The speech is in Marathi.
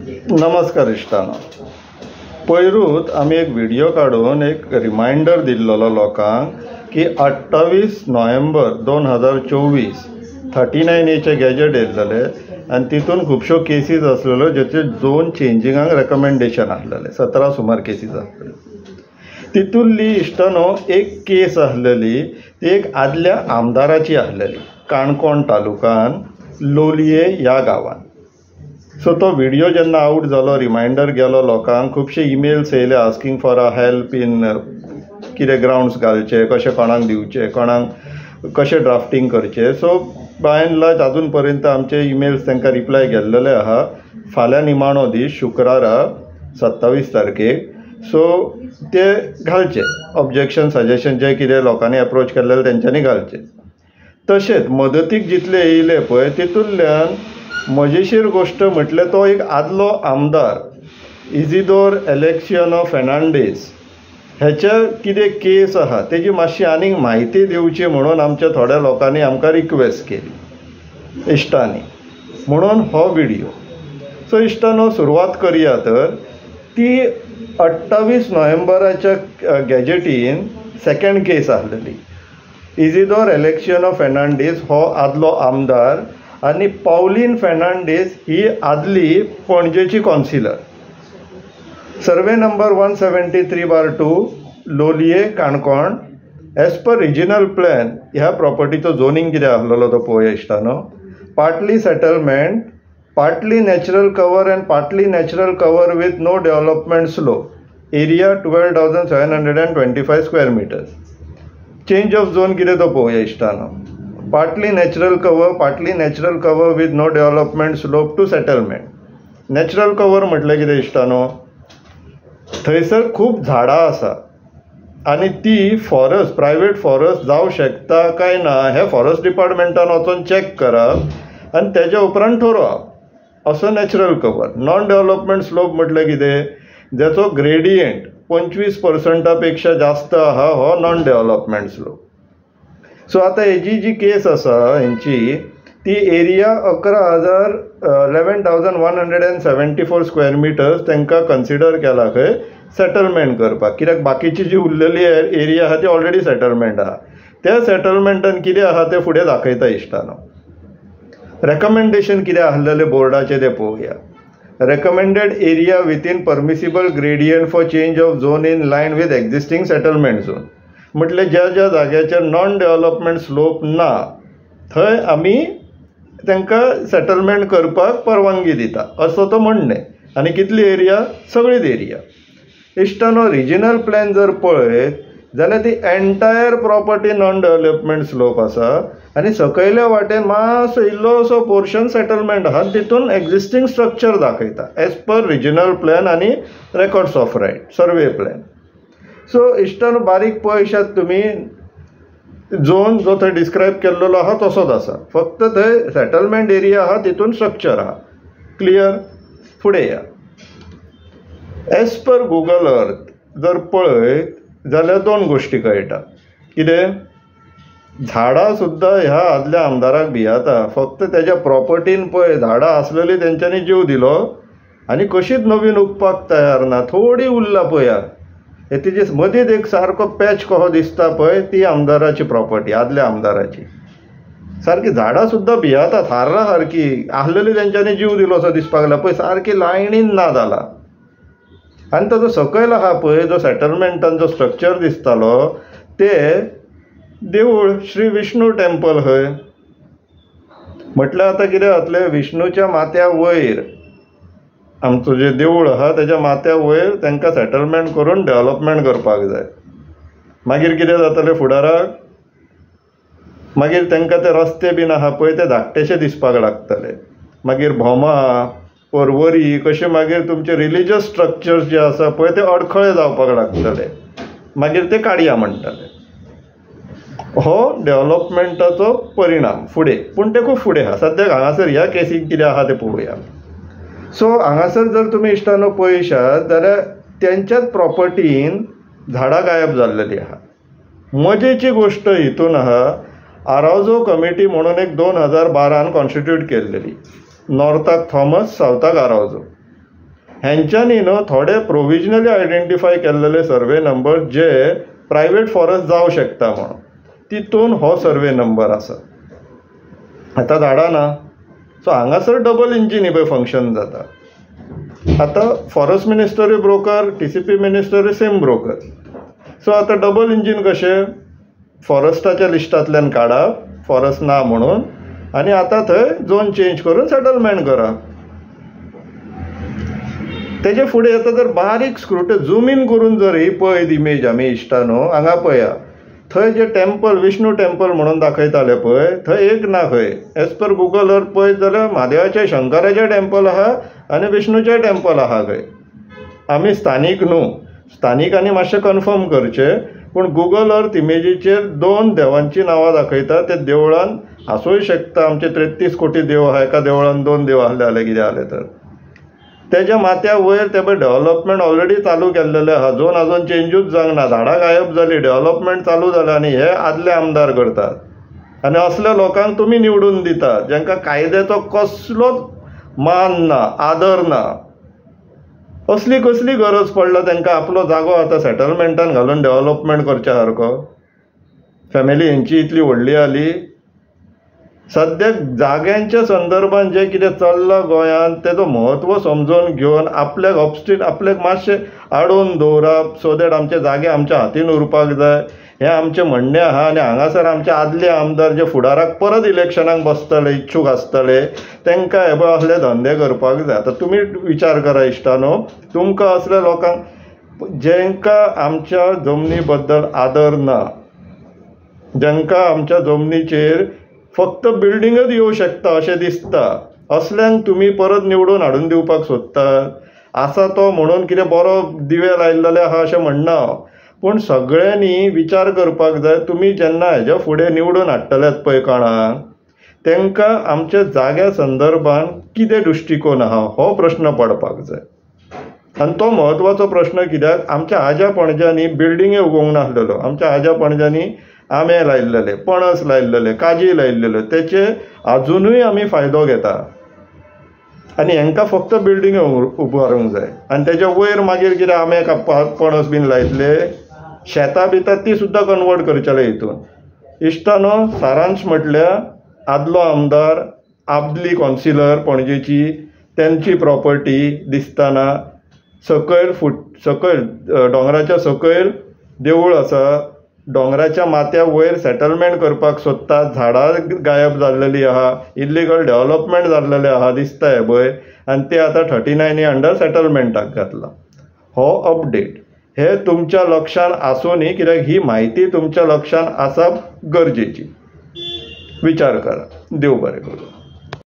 नमस्कार इश्टानो, पयरूच आमी एक व्हिडिओ काडून एक रिमाइंडर दिल्लो लोकांक की 28 नोव्हेंबर 2024 39A गॅजेट येयल्लेले आनी तितून खुबश्यो केसीस आसलेल्यो जेचे झोन चेंजिंगाक रेकमेंडेशन आसलेलें 17 सुमार केसीस आसलेल्यो. तितूंतली इश्टानो एक केस आसलेली ती एक आदल्या आमदाराची आसलेली काणकोण तालुकान लोलये ह्या गांवांत. सो तो व्हिडिओ जेन्ना आउट जालो, रिमाइंडर गेलो लोकांक, खुबशे ईमेल्स येयले asking for a help in कितें ग्राउंड्स घालचे, कशें कोणाक दिवचे, कोणाक कशें ड्राफ्टिंग करचें. सो बाय एंड लार्ज अजून पर्यंत आमचे ईमेल्स तांकां रिप्लाय गेल्लेले आहा. फाल्यां निमाणो दीस शुक्रारा 27 तारखेक सो ते घालचे ऑब्जेक्शन सजेशन जे कितें लोकांनी अप्रोच केल्लेले तेंच्यांनी घालचे. तशेंच मदतीक जितले येयले पळय तितूंतल्यान मजेशीर गोश्ट म्हटल्यार तो एक आदलो आमदार इजिदोर एलेक्सियानो फेर्नांडीस हेच्या कितें केस आहा तेजी मातशी आनीक म्हायती दिवची म्हणून आमच्या थोड्या लोकांनी आमकां रिक्वेस्ट केली इश्टांनी, म्हणून हो व्हिडिओ. सो इश्टांनो सुरवात करया. तर ती 28 नोव्हेंबराच्या गॅजेटीन सेकंड केस आसलेली. इजिदोर एलेक्सियानो फेर्नांडीस हो आदलो आमदार आनी पावलीन फेर्नांडीस ही आदली पणजेची councillor. Survey number 173/2 Loliem Canacona. As per regional plan ह्या प्रॉपर्टीचो झोनींग कितें आसलेलो तो पळोवया इश्टानो. Partly settlement, partly natural cover and partly natural cover with no development slope. Area 12,725 square metres. Change of zone कितें तो पळोवया इश्टानो. Partly natural cover with no development slope to settlement. Natural cover म्हटल्यार कितें इश्टानो, थंयसर खूब झाडां आसा आनी ती फॉरेस्ट प्रायवेट फॉरेस्ट जावं शकता काय ना हें फॉरेस्ट डिपार्टमेंटान वचून चॅक करप आनी तेज्या उपरांत ठरोवप असो natural cover. Non development slope म्हटल्यार कितें, जेचो ग्रेडियंट 25% पेक्षा जास्त आहा हो नॉन डेव्हलपमेंट स्लोप. सो आतां हेजी जी केस आसा हेंची ती एरिया 11,174 स्क्वेअर मिटर्स तांकां कन्सिडर केला खंय सेटलमेंट करपाक. कित्याक बाकीची जी उरलेली एरिया आहा ती ऑलरेडी सेटलमेंट आहा. त्या सेटलमेंटान कितें आहा तें फुडें दाखयता इश्टानो. रेकमेंडेशन कितें आसलेलें बोर्डाचें तें पळोवया. Recommended area within permissible gradient for change of zone in line with existing settlement zone. म्हटल्यार ज्या ज्या जाग्याचेर नॉन डेव्हलपमेंट स्लोप ना थंय आमी तांकां सेटलमेंट करपाक परवानगी दिता असो तो म्हणणें. आनी कितली एरिया, सगळीच एरिया. इश्टानो रिजनल प्लॅन जर पळयत जाल्यार ती entire property non development slope आसा आनी सकयल्या वाटेन मातसो इल्लोसो पोर्शन सेटलमेंट आहा. तितून एक्झिस्टींग स्ट्रक्चर दाखयता एज पर रिजनल प्लॅन आनी records of right survey plan. So इश्टानो बारीक पळयशात तुमी, झोन जो थंय डिस्क्रायब केल्लो आहा तसोच आसा, फक्त थंय सेटलमेंट एरिया आहा तितून स्ट्रक्चर आहा. क्लियर. फुडें या. एज पर गुगल अर्थ जर पळयत जाल्यार दोन गोश्टी कळटा. कितें, झाडां सुद्दां ह्या आदल्या आमदाराक भियाता. फक्त तेज्या प्रॉपर्टीन पळय झाडां आसलेली तेंच्यांनी जीव दिलो आनी कशीच नवीन उगपाक तयार ना. थोडी उरला पळया. हे तेजे मदींच एक सारको पॅच कहो दिसता पळय ती आमदाराची प्रॉपर्टी, आदल्या आमदाराची. सारकी झाडां सुद्दां भियाता थार्रां सारकी आसलेली तेंच्यांनी जीव दिलो असो दिसपाक लागला पळय. सारकी लायनीन ना जाला. आनी ताजो सकयल आहा पळय जो सेटलमेंटान जो स्ट्रक्चर दिसतालो ते देवूळ श्री विष्णू टेम्पल खंय. म्हटल्यार आतां कितें जातलें, विष्णूच्या माथ्या वयर आमचो जे देवूळ आहा तेज्या माथ्या वयर तांकां सेटलमेंट करून डेव्हलपमेंट करपाक जाय. मागीर कितें जातलें फुडाराक, मागीर तांकां ते रस्ते बीन आहा पळय ते धाकटेशे दिसपाक लागतले. मागीर भोमा पर्वरी कशें मागीर तुमचे रिलिजियस स्ट्रक्चर्स जे आसा पळय ते अडखळे जावपाक लागतले. मागीर ते काडया म्हणटाले. हो डेव्हलपमेंटाचो परिणाम फुडें. पूण ते खूब फुडें आहा. सद्याक हांगासर ह्या केसीक कितें आहा तें पळोवया. सो हांगासर जर तुमी इश्टानो पळयशात जाल्यार तेंच्याच प्रॉपर्टीन झाडां गायब जाल्लेली आहा. मजेची गोश्ट हितून आहा, आरावजो कमिटी म्हणून एक 2012 कॉन्स्टिट्यूट केल्लेली. नॉर्थाक थॉमस, सावथाक आरावजो. हेंच्यांनी न्हू थोडे प्रोविजनली आयडेंटिफाय केल्लेले सर्वे नंबर जे प्रायवेट फॉरेस्ट जावं शकता म्हणून, तितून हो सर्वे नंबर आसा. आतां झाडां ना, सो हांगासर डबल इंजीन पळय फंक्शन जाता. आतां फॉरेस्ट मिनिस्टरूय ब्रोकर, TCP मिनिस्टरूय सेम ब्रोकर. सो आतां डबल इंजीन कशें, फॉरेस्टाच्या लिस्टांतल्यान काडप फॉरेस्ट ना म्हणून, आनी आतां थंय झोन चेंज करून सेटलमेंट करप. तेजे फुडें येता जर बारीक स्क्रूट झूम इन करून जर ही पळयत इमेज आमी इश्टा न्हू, हांगा पळया थंय जे टेम्पल विष्णू टेम्पल म्हणून दाखयताले पळय, थंय एक ना खंय. एज पर गुगल अर्थ पळयत जाल्यार महादेवाचें शंकराचें टेम्पल आहा आनी विष्णूचें टेम्पल आहा खंय. आमी स्थानीक न्हू, स्थानिकांनी मातशें कन्फर्म करचें, पूण गुगल अर्थ इमेजीचेर 2 देवांची नांवां दाखयता. ते देवळान आसूंय शकता, आमचे 33 कोटी देव आहा, एका देवळान 2 देव आहले जाल्यार कितें जालें तर. तेज्या माथ्या वयर ते पळय डेव्हलपमेंट ऑलरेडी चालू केल्लेलें आहा, झोन आजून चेंजूच जावंक ना, झाडां गायब जाली, डेव्हलपमेंट चालू जालें आनी हे आदले आमदार करतात. आनी असल्या लोकांक तुमी निवडून दितात जांकां कायद्याचो कसलोच मान ना, आदर ना. असली कसली गरज पडला तांकां आपलो जागो आतां सेटलमेंटान घालून डेव्हलपमेंट करच्या सारको. फॅमिली हेंची इतली व्हडली जाली. सद्याक जाग्यांच्या संदर्भान जें कितें चल्लां गोंयांत तेजो म्हत्व समजून घेवन आपल्याक मातशें आडोवन दवरप, सो दॅट आमचे जागे आमच्या हातीन उरपाक जाय, हें आमचें म्हणणें आहा. आनी हांगासर आमचे आदले आमदार जे फुडाराक परत इलेक्शनाक बसतले, इच्छूक आसतले, तांकां हे पळय असले धंदे करपाक जाय. आतां तुमी विचार करा इश्टानो, तुमकां असल्या लोकांक जेंकां आमच्या जमनी बद्दल आदर ना, जांकां आमच्या जमनीचेर फक्त बिल्डिंगच येवं शकता अशें दिसता, असल्यांक तुमी परत निवडून हाडून दिवपाक सोदतात. आसा तो म्हणून कितें बरो दिवे लायिल्ले आहा अशें म्हणना, पूण सगळ्यांनी विचार करपाक जाय. तुमी जेन्ना हेज्या फुडें निवडून हाडटल्यात पळय कोणाक, तांकां आमच्या जाग्या संदर्भान कितें दृश्टिकोन आहा हो प्रश्न पडपाक जाय. आनी तो म्हत्वाचो प्रश्न कित्याक आमच्या आज्या पणज्यांनी बिल्डिंगे उगोवंक नासलेलो. आमच्या आज्या पणज्यांनी आंबे लायिल्लेले, पणस लायिल्लेले, काजी लायिल्लेल्यो, तेचे अजुनूय आमी फायदो घेता. आनी हांकां फक्त बिल्डिंगे उबारूंक जाय. आनी तेच्या वयर मागीर कितें आंबे कापपाक पणस बीन लायतले, शेतां बितां ती सुद्दां कन्वर्ट करचेले हितून. इश्टानो, सारांश म्हटल्यार आदलो आमदार, आदली कॉन्सिलर पणजेची, तेंची प्रॉपर्टी दिसतना सकयल दोंगराच्या सकयल देवूळ आसा, दोंगराच्या माथ्या वयर सेटलमेंट करपाक सोदतात, झाडां गायब जाल्लेली आहा, इल्लीगल डेव्हलपमेंट जाल्लेलें आहा दिसता हे पळय, आनी ते आतां 39 अंडर सेटलमेंटाक घातला. हो अपडेट हे तुमच्या लक्षान आसूं न्ही, कित्याक ही म्हायती तुमच्या लक्षान आसप गरजेची. विचार करा. देव बरें करूं.